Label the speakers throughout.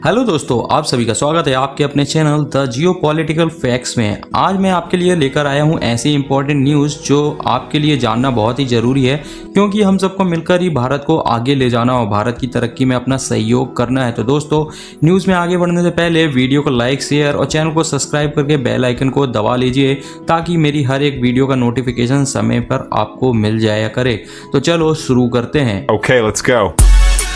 Speaker 1: Hello दोस्तों, आप सभी का स्वागत है आपके अपने channel the Jio political facts में। आज मैं आपके लिए लेकर आया हूं ऐसी इंपॉर्टेंट न्यूज़ जो आपके लिए जानना बहुत ही ज़रूरी है, क्योंकि हम सबको मिलकर ही भारत को आगे ले जाना और भारत की तरक्की में अपना सहयोग करना है। तो दोस्तों, न्यूज़ में आगे बढ़ने से पहले वीडियो को लाइक, शेयर और चैनल को सब्सक्राइब करके बेल आइकन को दबा लीजिए ताकि मेरी हर एक वीडियो का नोटिफिकेशन समय पर आपको मिल जाया करे। तो चलो शुरू करते हैं।
Speaker 2: Okay, let's go.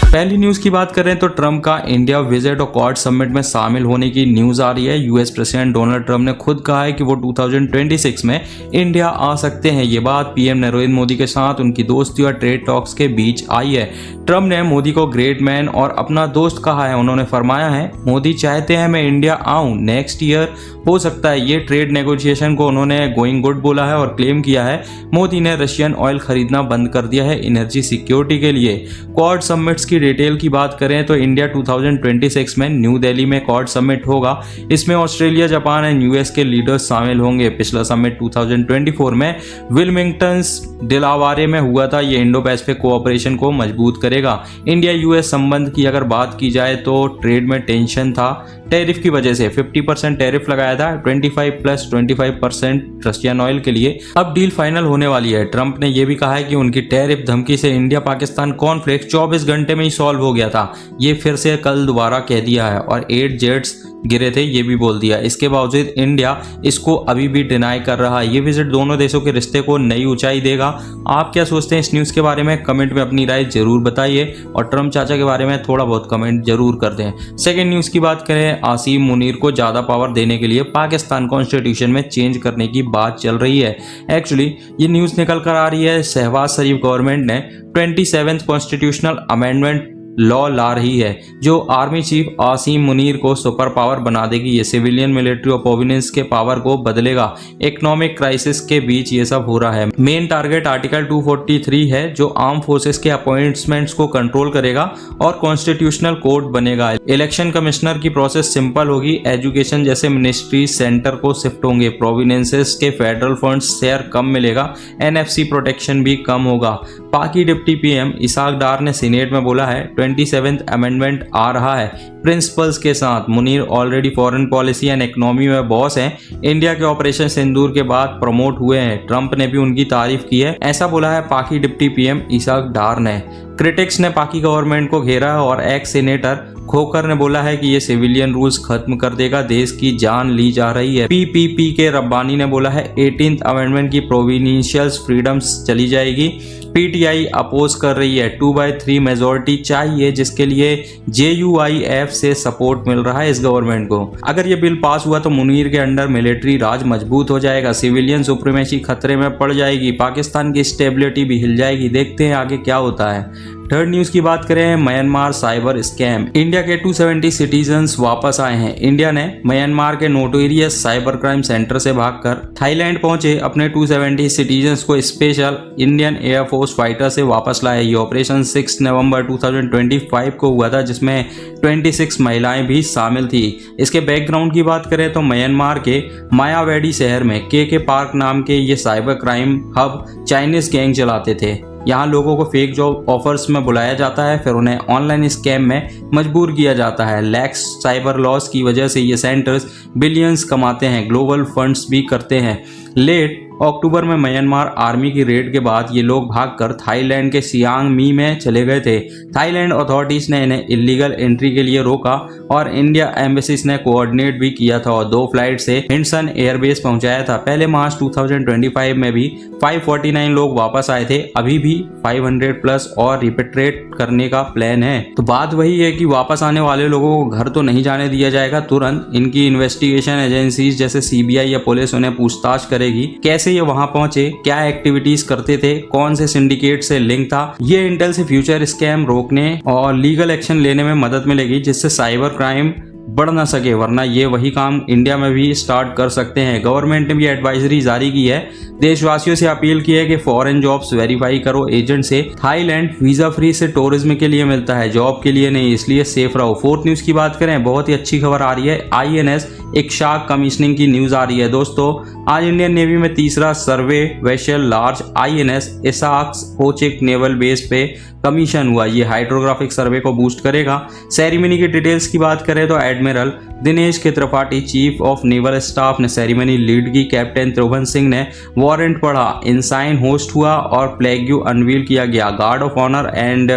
Speaker 1: पहली न्यूज की बात करें तो ट्रंप का इंडिया विजिट और क्वाड समिट में शामिल होने की न्यूज आ रही है। यूएस प्रेसिडेंट डोनाल्ड ट्रंप ने खुद कहा है कि वो 2026 में इंडिया आ सकते हैं। ये बात पीएम नरेंद्र मोदी के साथ उनकी दोस्ती और ट्रेड टॉक्स के बीच आई है। ट्रंप ने मोदी को ग्रेट मैन और अपना दोस्त कहा है। उन्होंने फरमाया है, मोदी चाहते हैं मैं इंडिया आऊं नेक्स्ट ईयर, हो सकता है। ये ट्रेड नेगोशिएशन को उन्होंने गोइंग गुड बोला है और क्लेम किया है मोदी ने रशियन ऑयल खरीदना बंद कर दिया है एनर्जी सिक्योरिटी के लिए। क्वाड समिट्स की डिटेल की बात करें तो इंडिया 2026 में न्यू दिल्ली में क्वाड समिट होगा। इसमें ऑस्ट्रेलिया, जापान एंड यूएस के लीडर्स शामिल होंगे। पिछला समिट 2024 में विल्मिंगटन डेलावेयर में हुआ था। ये इंडो पैसिफिक कोऑपरेशन को मजबूत करेगा। इंडिया यूएस संबंध की अगर बात की जाए तो ट्रेड में टेंशन था टैरिफ की वजह से। 50% टैरिफ लगाया था, 25 + 25% रशियन ऑयल के लिए। अब डील फाइनल होने वाली है। ट्रंप ने यह भी कहा है कि उनकी टैरिफ धमकी से इंडिया पाकिस्तान कॉन्फ्लिक्ट 24 घंटे में ही सॉल्व हो गया था। ये फिर से कल दोबारा कह दिया है और 8 जेट्स गिरे थे ये भी बोल दिया। इसके बावजूद इंडिया इसको अभी भी डिनाई कर रहा है। ये विजिट दोनों देशों के रिश्ते को नई ऊंचाई देगा। आप क्या सोचते हैं इस न्यूज़ के बारे में? कमेंट में अपनी राय जरूर बताइए और ट्रंप चाचा के बारे में थोड़ा बहुत कमेंट जरूर कर दें। सेकेंड न्यूज़ की बात करें, आसिम मुनीर को ज़्यादा पावर देने के लिए पाकिस्तान कॉन्स्टिट्यूशन में चेंज करने की बात चल रही है। एक्चुअली ये न्यूज़ निकल कर आ रही है, शहबाज शरीफ गवर्नमेंट ने 27th कॉन्स्टिट्यूशनल अमेंडमेंट लॉ ला रही है जो आर्मी चीफ आसिम मुनीर को सुपर पावर बना देगी। ये सिविलियन, मिलिट्री और प्रोविनेंस के पावर को बदलेगा। इकोनॉमिक क्राइसिस के बीच ये सब हो रहा है। मेन टारगेट आर्टिकल 243 है जो आर्म फोर्सेस के अपॉइंटमेंट्स को कंट्रोल करेगा और कॉन्स्टिट्यूशनल कोड बनेगा। इलेक्शन कमिश्नर की प्रोसेस सिंपल होगी। एजुकेशन जैसे मिनिस्ट्री सेंटर को शिफ्ट होंगे। प्रोविनेंसेस के फेडरल फंड्स शेयर कम मिलेगा। एनएफसी प्रोटेक्शन भी कम होगा। पाकि डिप्टी पीएम इसाक डार ने सीनेट में बोला है 27th अमेंडमेंट आ रहा है प्रिंसिपल्स के साथ। Munir already foreign policy and economy में बॉस हैं। इंडिया के ऑपरेशन सिंदूर के बाद प्रमोट हुए हैं। ट्रंप ने भी उनकी तारीफ की है, ऐसा बोला है पाकि डिप्टी पीएम इसाक डार ने। क्रिटिक्स ने पाकि गवर्नमेंट को घेरा और एक्स सेनेटर खोकर ने बोला है कि ये सिविलियन रूल्स खत्म कर देगा, देश की जान ली जा रही है। पीपीपी के रब्बानी ने बोला है 18th अमेंडमेंट की प्रोविनिशियल फ्रीडम्स चली जाएगी। पीटीआई अपोज कर रही है। 2/3 मेजोरिटी चाहिए जिसके लिए JUIF से सपोर्ट मिल रहा है इस गवर्नमेंट को। अगर ये बिल पास हुआ तो मुनीर के अंडर मिलिट्री राज मजबूत हो जाएगा। सिविलियन सुप्रीमेसी खतरे में पड़ जाएगी। पाकिस्तान की स्टेबिलिटी भी हिल जाएगी। देखते हैं आगे क्या होता है। थर्ड न्यूज की बात करें, म्यांमार साइबर स्कैम। इंडिया के 270 सिटीजन्स वापस आए हैं। इंडिया ने म्यांमार के नोटोरियस साइबर क्राइम सेंटर से भागकर थाईलैंड पहुंचे। अपने 270 सिटीजन्स को स्पेशल इंडियन एयरफोर्स फाइटर से वापस लाया। ये ऑपरेशन 6 नवंबर 2025 को हुआ था जिसमें 26 महिलाएं भी शामिल थी। इसके बैकग्राउंड की बात करें तो म्यांमार के मायावेडी शहर में के पार्क नाम के ये cyber crime hub Chinese gang चलाते थे। यहाँ लोगों को फेक जॉब ऑफर्स में बुलाया जाता है, फिर उन्हें ऑनलाइन स्कैम में मजबूर किया जाता है। लैक्स साइबर लॉस की वजह से ये सेंटर्स बिलियंस कमाते हैं, ग्लोबल फंड्स भी करते हैं। लेट अक्टूबर में म्यांमार आर्मी की रेड के बाद ये लोग भागकर थाईलैंड के सियांग मी में चले गए थे। थाईलैंड अथॉरिटीज ने इन्हें इलीगल एंट्री के लिए रोका और इंडिया एम्बेसीज ने कोऑर्डिनेट भी किया था और 2 फ्लाइट से हिंडसन एयरबेस पहुंचाया था। पहले मार्च 2025 में भी 549 लोग वापस आए थे। अभी भी 500+ और रिपेट्रेट करने का प्लान है। तो बात वही है कि वापस आने वाले लोगों को घर तो नहीं जाने दिया जाएगा तुरंत। इनकी इन्वेस्टिगेशन एजेंसीज जैसे CBI या पुलिस उन्हें पूछताछ करेगी कैसे ये वहां पहुंचे, क्या एक्टिविटीज करते थे, कौन से सिंडिकेट से लिंक था। ये इंटेल से फ्यूचर स्कैम रोकने और लीगल एक्शन लेने में मदद मिलेगी जिससे साइबर क्राइम बढ़ ना सके, वरना ये वही काम इंडिया में भी स्टार्ट कर सकते हैं। गवर्नमेंट ने भी एडवाइजरी जारी की है। देशवासियों से अपील की है कि फॉरेन जॉब्स वेरीफाई करो एजेंट से। थाईलैंड वीजा फ्री से टूरिज्म के लिए मिलता है, जॉब के लिए नहीं, इसलिए सेफ रहो। फोर्थ न्यूज की बात करें, बहुत ही अच्छी खबर आ रही है। INS एक शार्क कमीशनिंग की न्यूज आ रही है दोस्तों। आज इंडियन नेवी में तीसरा सर्वे वेसल लार्ज INS इसाक्स कोचिक नेवल बेस पे कमीशन हुआ। ये हाइड्रोग्राफिक सर्वे को बूस्ट करेगा। सेरेमनी की डिटेल्स की बात करें तो एडमिरल दिनेश के Tripathi chief of naval staff ने सेरेमनी लीड की। कैप्टन त्रिभुवन सिंह ने वारंट पढ़ा, इंसाइन होस्ट हुआ और फ्लैग अनवील किया गया। Guard of honour and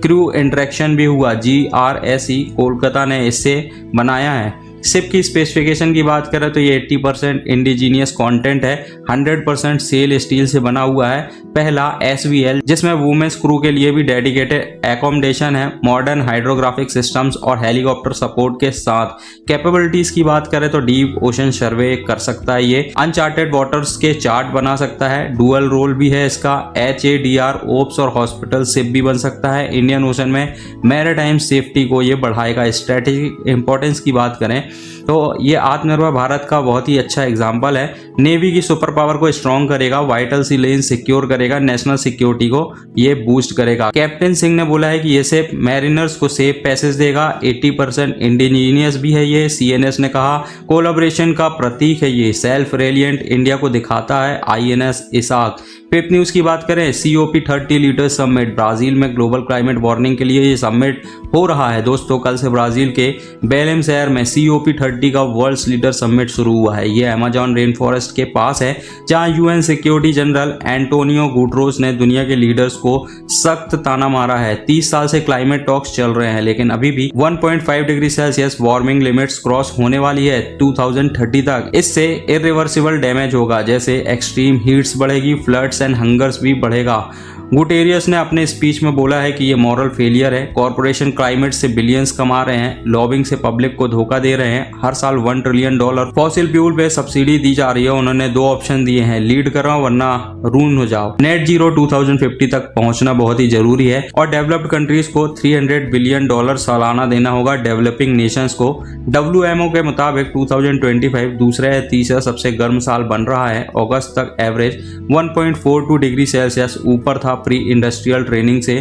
Speaker 1: crew interaction भी हुआ। GRSE कोलकाता ने इसे बनाया है। शिप की स्पेसिफिकेशन की बात करें तो ये 80% इंडिजीनियस कंटेंट है, 100% सेल स्टील से बना हुआ है। पहला SVL जिसमें वुमेन्स क्रू के लिए भी डेडिकेटेड एकोमोडेशन है, मॉडर्न हाइड्रोग्राफिक सिस्टम्स और हेलीकॉप्टर सपोर्ट के साथ। कैपेबिलिटीज की बात करें तो डीप ओशन सर्वे कर सकता है, ये अनचार्टेड वाटर्स के चार्ट बना सकता है। डुअल रोल भी है इसका, HADR ओप्स और हॉस्पिटल शिप भी बन सकता है। इंडियन ओशन में मैरीटाइम सेफ्टी को ये बढ़ाएगा। स्ट्रेटेजिक इंपॉर्टेंस की बात करें तो ये आत्मनिर्भर भारत का बहुत ही अच्छा एग्जाम्पल है। नेवी की सुपर पावर को स्ट्रॉन्ग करेगा, वाइटल सी लेन सिक्योर करेगा, नेशनल सिक्योरिटी को ये बूस्ट करेगा। कैप्टन सिंह ने बोला है कि ये सिर्फ मैरिनर्स को सेफ पैसेज देगा। 80% इंडिजीनियस भी है ये। CNS ने कहा कोलैबोरेशन का प्रतीक है ये, सेल्फ रेलिएंट इंडिया को दिखाता है INS इसाक। फिफ्थ न्यूज की बात करें COP30 लीडर समिट ब्राजील में ग्लोबल क्लाइमेट वार्निंग के लिए ये समिट हो रहा है दोस्तों। कल से ब्राजील के बेलेम शहर में COP30 का वर्ल्ड लीडर समिट शुरू हुआ है। ये अमेज़न रेन फॉरेस्ट के पास है जहां UN security general Antonio Guterres ने दुनिया के लीडर्स को सख्त ताना मारा है। 30 साल से क्लाइमेट टॉक्स चल रहे हैं लेकिन अभी भी 1.5 degree Celsius warming limits cross होने वाली है 2030 तक। इससे इरिवर्सिबल डैमेज होगा, जैसे एक्सट्रीम हीट्स बढ़ेगी, फ्लड्स एंड हंगर्स भी बढ़ेगा। गुटेरियस ने अपने स्पीच में बोला है कि ये मॉरल फेलियर है। कॉरपोरेशन क्लाइमेट से बिलियंस कमा रहे हैं, लॉबिंग से पब्लिक को धोखा दे रहे हैं। हर साल $1 ट्रिलियन फॉसिल फ्यूल पे सब्सिडी दी जा रही है। उन्होंने 2 ऑप्शन दिए हैं, लीड करो वरना रून हो जाओ। नेट जीरो 2050 तक पहुंचना बहुत ही जरूरी है और डेवलप्ड कंट्रीज को $300 बिलियन सालाना देना होगा डेवलपिंग नेशंस को। WMO के मुताबिक 2025 दूसरा या तीसरा सबसे गर्म साल बन रहा है। अगस्त तक एवरेज 1.42 डिग्री सेल्सियस ऊपर था प्री इंडस्ट्रियल ट्रेनिंग से।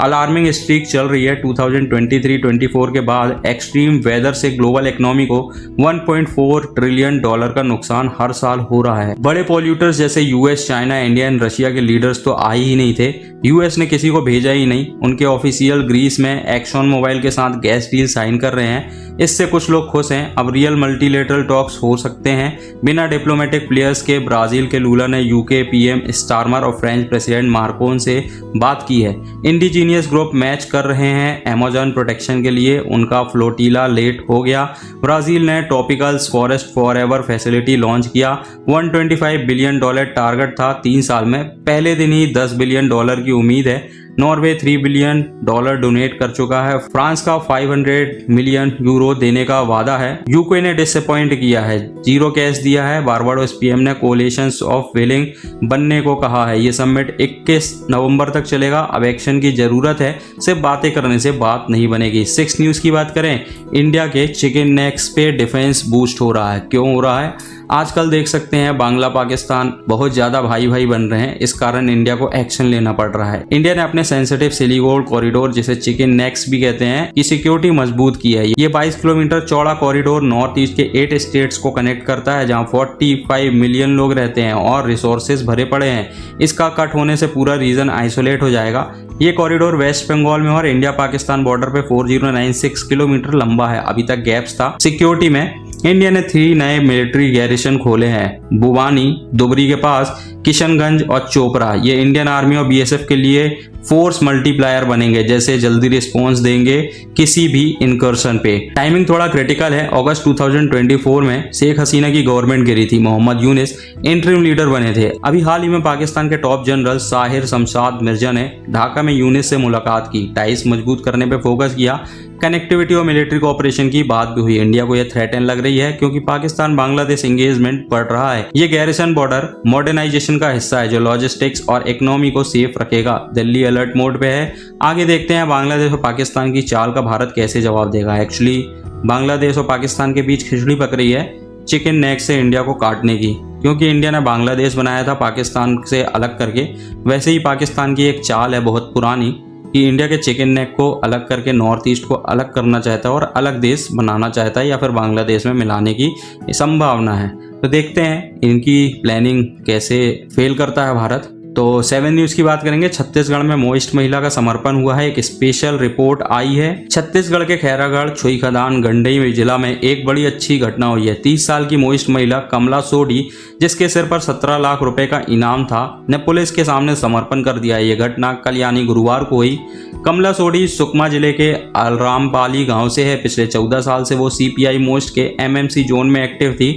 Speaker 1: अलार्मिंग स्ट्रीक चल रही है। 2023-24 के बाद एक्सट्रीम वेदर से ग्लोबल इकोनॉमी को $1.4 ट्रिलियन का नुकसान हर साल हो रहा है। बड़े पॉल्यूटर्स जैसे US, China, India and Russia के लीडर्स तो आए ही नहीं थे। US ने किसी को भेजा ही नहीं। उनके ऑफिशियल ग्रीस में एक्सॉन मोबाइल के साथ गैस डील साइन कर रहे हैं। इससे कुछ लोग खुश हैं। अब रियल मल्टीलेटरल टॉक्स हो सकते हैं बिना डिप्लोमेटिक प्लेयर्स के। ब्राजील के लूला ने UK PM स्टारमर और फ्रेंच प्रेसिडेंट मार्कोन से बात की है। इंडिजीनियस ग्रुप मैच कर रहे हैं अमेज़न प्रोटेक्शन के लिए। उनका फ्लोटीला लेट हो गया। ब्राजील ने tropicals forest forever facility launch किया। $125 बिलियन टारगेट था 3 साल में। पहले दिन ही $10 बिलियन की उम्मीद है। नॉर्वे $3 बिलियन डोनेट कर चुका है। फ्रांस का 500 मिलियन यूरो देने का वादा है। यूके ने डिसअपॉइंट किया है, 0 कैश दिया है। बारबाडोस PM ने कोलिशंस ऑफ विलिंग बनने को कहा है। ये समिट 21 नवंबर तक चलेगा। अब एक्शन की जरूरत है, सिर्फ बातें करने से बात नहीं बनेगी। 6 न्यूज की बात करें, इंडिया के चिकन नेक्स पे डिफेंस बूस्ट हो रहा है। क्यों हो रहा है? आजकल देख सकते हैं बांग्ला पाकिस्तान बहुत ज्यादा भाई भाई बन रहे हैं। इस कारण इंडिया को एक्शन लेना पड़ रहा है। इंडिया ने अपने सेंसिटिव सिलीगोड कॉरिडोर, जिसे चिकन नेक्स भी कहते हैं, की सिक्योरिटी मजबूत की है। ये 22 किलोमीटर चौड़ा कॉरिडोर नॉर्थ ईस्ट के 8 स्टेट्स को कनेक्ट करता है, जहां 45 मिलियन लोग रहते हैं और रिसोर्सेज भरे पड़े हैं। इसका कट होने से पूरा रीजन आइसोलेट हो जाएगा। ये कॉरिडोर वेस्ट बंगाल में और इंडिया पाकिस्तान बॉर्डर पे 4096 किलोमीटर लंबा है। अभी तक गैप्स था सिक्योरिटी में। इंडिया ने 3 नए मिलिट्री गैरिसन खोले हैं, बुवानी, दुबरी के पास, किशनगंज और चोपड़ा। ये इंडियन आर्मी और BSF के लिए फोर्स मल्टीप्लायर बनेंगे, जैसे जल्दी रिस्पॉन्स देंगे किसी भी इनकर्शन पे। टाइमिंग थोड़ा क्रिटिकल है। अगस्त 2024 में शेख हसीना की गवर्नमेंट गिरी थी, मोहम्मद यूनिस इंटरिम लीडर बने थे। अभी हाल ही में पाकिस्तान के टॉप जनरल साहिर शमशाद मिर्जा ने ढाका में यूनिस से मुलाकात की, टाइस मजबूत करने पे फोकस किया। कनेक्टिविटी और मिलिट्री कोऑपरेशन की बात भी हुई। इंडिया को यह थ्रेटन लग रही है क्योंकि पाकिस्तान बांग्लादेश एंगेजमेंट बढ़ रहा है। ये गैरिसन बॉर्डर मॉडर्नाइजेशन का हिस्सा है जो लॉजिस्टिक्स और इकोनॉमी को सेफ रखेगा। दिल्ली अलर्ट मोड पे है। आगे देखते हैं बांग्लादेश और पाकिस्तान की चाल का भारत कैसे जवाब देगा। एक्चुअली बांग्लादेश और पाकिस्तान के बीच खिचड़ी पक रही है चिकन नेक से इंडिया को काटने की, क्योंकि इंडिया ने बांग्लादेश बनाया था पाकिस्तान से अलग करके। वैसे ही पाकिस्तान की एक चाल है बहुत पुरानी कि इंडिया के चिकन नेक को अलग करके नॉर्थ ईस्ट को अलग करना चाहता है और अलग देश बनाना चाहता है या फिर बांग्लादेश में मिलाने की संभावना है। तो देखते हैं इनकी प्लानिंग कैसे फेल करता है भारत। तो 7 न्यूज़ की बात करेंगे। छत्तीसगढ़ में मोइस्ट महिला का समर्पण हुआ है, एक स्पेशल रिपोर्ट आई है। छत्तीसगढ़ के खैरागढ़, छुईखदान, गंडई जिला में एक बड़ी अच्छी घटना हुई है। 30 साल की मोइस्ट महिला कमला सोडी, जिसके सिर पर 17 लाख रुपए का इनाम था, ने पुलिस के सामने समर्पण कर दिया। ये घटना कल यानी गुरुवार को हुई। कमला सोडी सुकमा जिले के अलरामपाली गांव से है। पिछले 14 साल से वो CPI मोस्ट के MMC जोन में एक्टिव थी।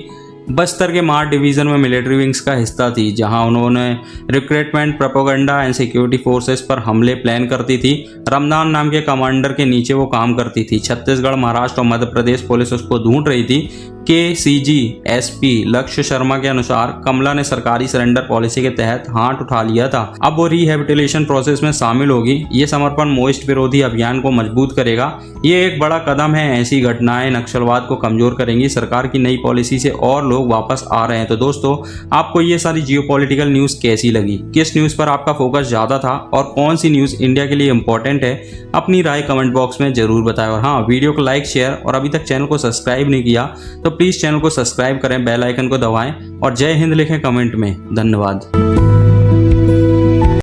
Speaker 1: बस्तर के मार डिवीज़न में मिलिट्री विंग्स का हिस्सा थी, जहां उन्होंने recruitment, propaganda and security forces पर हमले प्लान करती थी। रमदान नाम के कमांडर के नीचे वो काम करती थी। छत्तीसगढ़, महाराष्ट्र और मध्य प्रदेश पुलिस उसको ढूंढ रही थी। KCG SP लक्ष्य शर्मा के अनुसार कमला ने सरकारी सरेंडर पॉलिसी के तहत हाथ उठा लिया था। अब वो रिहेबिलिटेशन प्रोसेस में शामिल होगी। ये समर्पण मोइस्ट विरोधी अभियान को मजबूत करेगा। ये एक बड़ा कदम है। ऐसी घटनाएं नक्सलवाद को कमजोर करेंगी। सरकार की नई पॉलिसी से और लोग वापस आ रहे हैं। तो दोस्तों, आपको ये सारी जियोपॉलिटिकल न्यूज़ कैसी लगी? किस न्यूज़ पर आपका फोकस ज़्यादा था और कौन सी न्यूज़ इंडिया के लिए इंपॉर्टेंट है? अपनी राय कमेंट बॉक्स में जरूर बताएं। और हाँ, वीडियो को लाइक, शेयर और अभी तक चैनल को सब्सक्राइब नहीं किया तो प्लीज़ चैनल को सब्सक्राइब करें, बेल आइकन को दबाएं और जय हिंद लिखें कमेंट में। धन्यवाद।